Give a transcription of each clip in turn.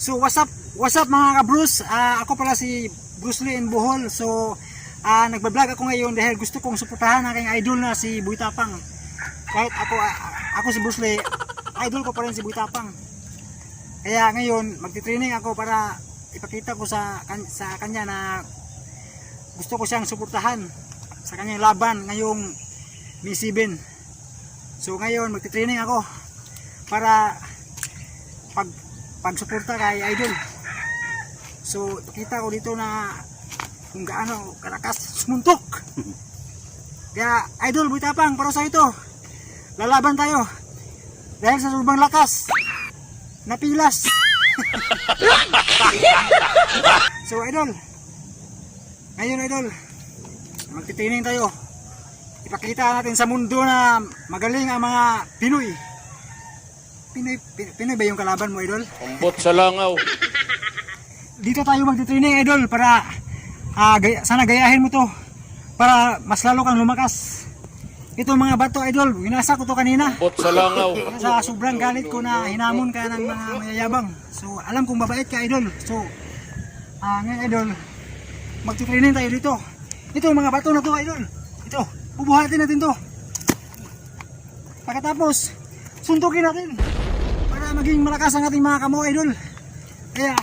So what's up mga ka-Bruce? Ako pala si Bruce Lee in Bohol. So nagbablog ako ngayon dahil gusto kong suportahan ang aking idol na si Boy Tapang. Kahit ako si Bruce Lee, idol ko pa rin si Boy Tapang. Kaya ngayon magti-training ako para ipakita ko sa kanya na gusto ko siyang suportahan sa kanyang laban ngayong May 7. So ngayon magti-training ako para pagsuporta kay idol. So kita ko dito na kung gaano kalakas sumuntok. Kaya idol Boy Tapang, para sa ito lalaban tayo dahil sa sobrang lakas napilas. So idol, ngayon idol magtitraining tayo. Ipakita natin sa mundo na magaling ang mga Pinoy. Pinoy ba yung kalaban mo, idol? Kumbot sa langaw. Dito tayo magti-training, idol, para sana gayahin mo to para mas lalo kang lumakas. Ito mga bato, idol, winasa ko to kanina. Kumbot sa langaw. Sa sobrang galit ko na hinamon ka ng mga mayayabang. So alam kong mabait ka, idol. So ngayon, idol, magti-training tayo dito. Ito mga bato na to, idol. Ito, bubuhatin natin to. Pagkatapos suntukin natin para maging malakas ang ating mga kamo, idol. Kaya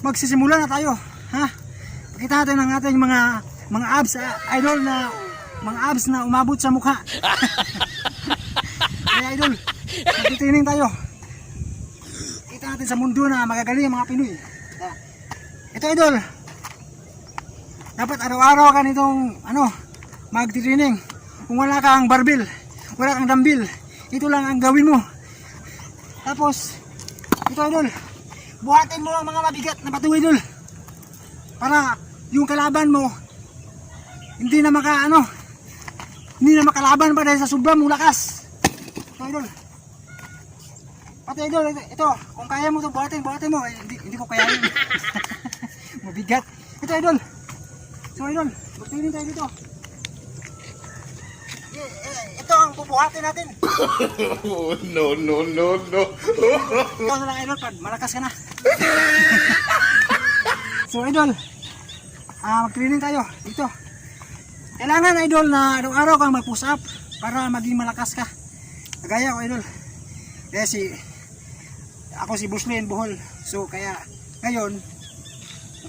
magsisimula na tayo, ha? Pakita natin ang ating mga abs, idol, na mga abs na umabot sa mukha. Kaya idol, magtitraining tayo. Kita natin sa mundo na magagaling ang mga Pinoy. Ito idol, dapat araw-araw ka nitong magtitraining. Kung wala kang barbell, wala kang dumbbell, ito lang ang gawin mo. Tapos ito idol, buhatin mo ang mga mabigat na bato, idol, para yung kalaban mo hindi na makalaban pa dahil sa sobrang mong lakas. Ito idol, pati idol, ito kung kaya mo ito buhatin mo. Hindi ko kayanin. Mabigat ito idol. So idol, magtitraining tayo dito. Ito ang bubuhatin natin. No. Ikaw na lang, idol, pag malakas ka na. So idol, mag-training tayo dito. Kailangan, idol, na araw-araw kang mag-push up para maging malakas ka. Kagaya ko, idol. Kaya ako si Bruce Lee in Bohol. So kaya ngayon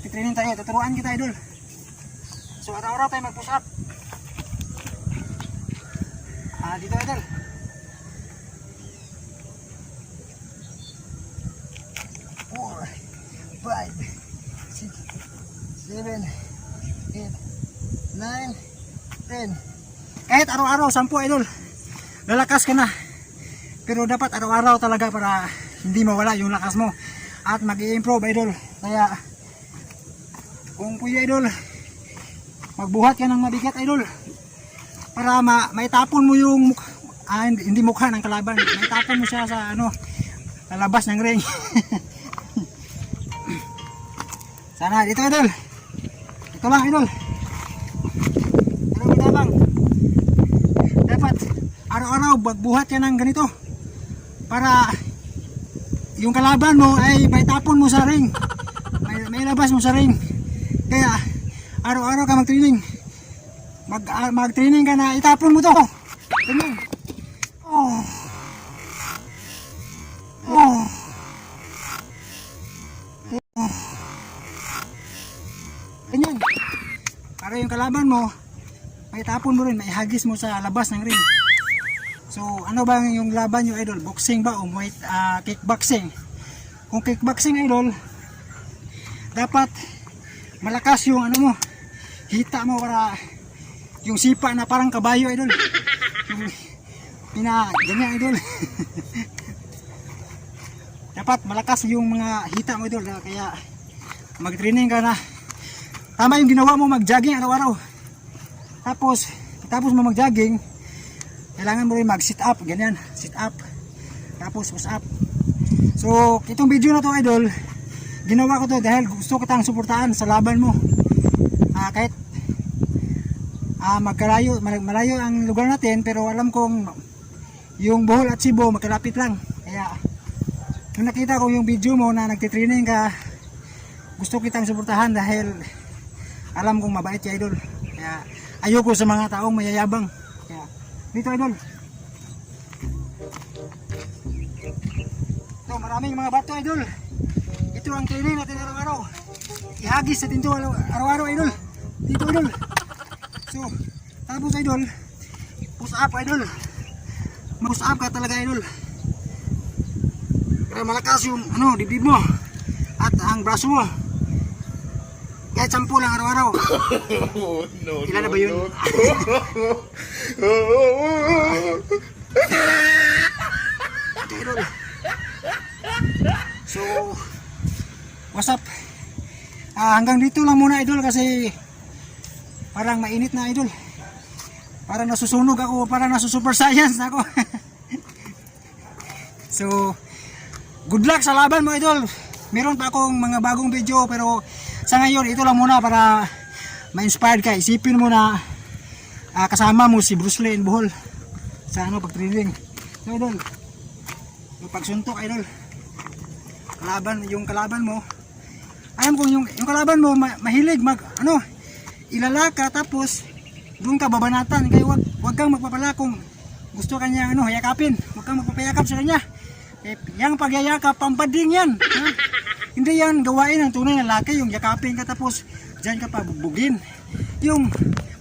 mag-training tayo. Tuturuan kita, idol. So araw-araw tayo mag-push up. Dito, idol. 4, 5, 6, 7, 8, 9, 10. Kahit araw-araw 10, idol, lalakas ka na. Pero dapat araw-araw talaga para hindi mawala yung lakas mo at mag-i-improve, idol. Kaya kung puyo, idol, magbuhat ka ng mabigat, idol, para maitapon mo yung hindi mukha ng kalaban. Maitapon mo siya sa lalabas ng ring. Sana dito, idol. Ito lang, idol. Ano bang? Dapat araw-araw magbuhat ka ng ganito para yung kalaban mo ay maitapon mo sa ring. May labas mo sa ring. Kaya araw-araw ka mag-training. Mag-training ka na itapon mo to. Ganyan. Ganyan. Para yung kalaban mo, may tapon mo rin, may hagis mo sa labas ng ring. So ano ba yung laban nyo, idol? Boxing ba o kickboxing? Kung kickboxing, idol, dapat malakas yung hita mo para yung sipa na parang kabayo, idol. Yung ganyan, idol. Dapat malakas yung mga hita mo, idol. Kaya mag-training ka na. Tama yung ginawa mo, mag-jogging araw-araw. Tapos mo mag-jogging, kailangan mo rin mag-sit up, ganyan. Sit up. Tapos push up. So itong video na to, idol, ginawa ko to dahil gusto kitang suportahan sa laban mo. Kahit malayo ang lugar natin, pero alam kong yung Bohol at Cebu magkalapit lang. Kaya nung nakita ko yung video mo na nagtitraining ka, gusto kitang suportahan dahil alam kong mabait ka, idol. Kaya ayoko sa mga taong mayayabang. Kaya dito, idol. Ito, maraming mga bato, idol. Ito ang training natin araw-araw. Ihagis natin ito araw-araw, idol. Dito, idol. So, tapos, idol, push up, idol. Mag-push up ka talaga, idol. Para malakas yung dibdib mo at ang braso mo. Kahit 10 lang araw-araw. Ilan na ba yun? Okay, idol. So, what's up? Hanggang dito lang muna, idol, kasi parang mainit na, idol. Parang nasusunog ako, parang nasusuper science ako. So, good luck sa laban mo, idol. Meron pa akong mga bagong video, pero sa ngayon ito lang muna para ma-inspired ka. Isipin mo na kasama mo si Bruce Lee in Bohol sa pag-training. So, idol, yung pagsuntok, idol. Yung kalaban mo, alam ko yung kalaban mo mahilig ilala ka, tapos doon ka babanatan. Kaya wag kang magpapala kung gusto kanya yakapin. Wag kang magpapayakap sa kanya. Yang pagyayakap, pampanding yan. Ha? Hindi yan gawain ng tunay na lalaki, yung yakapin ka tapos dyan ka pa bugbugin. Yung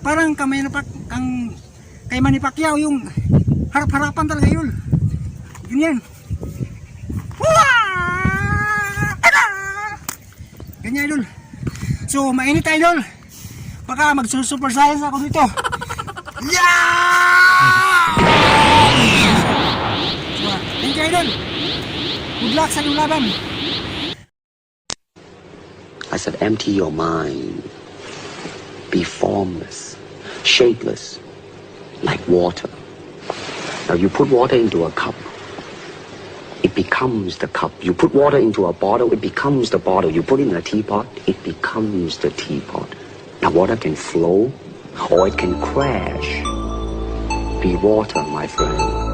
parang kay Manny Pacquiao, yung harap-harapan talaga yun. Ganyan. Ganyan, idol. So, mainit, idol. Baka mag-super science ako dito. Yeah! So, thank you, idol. Good luck sa iyong laban. I said, empty your mind. Be formless, shapeless, like water. Now you put water into a cup, it becomes the cup. You put water into a bottle, it becomes the bottle. You put it in a teapot, it becomes the teapot. Now water can flow or it can crash. Be water, my friend.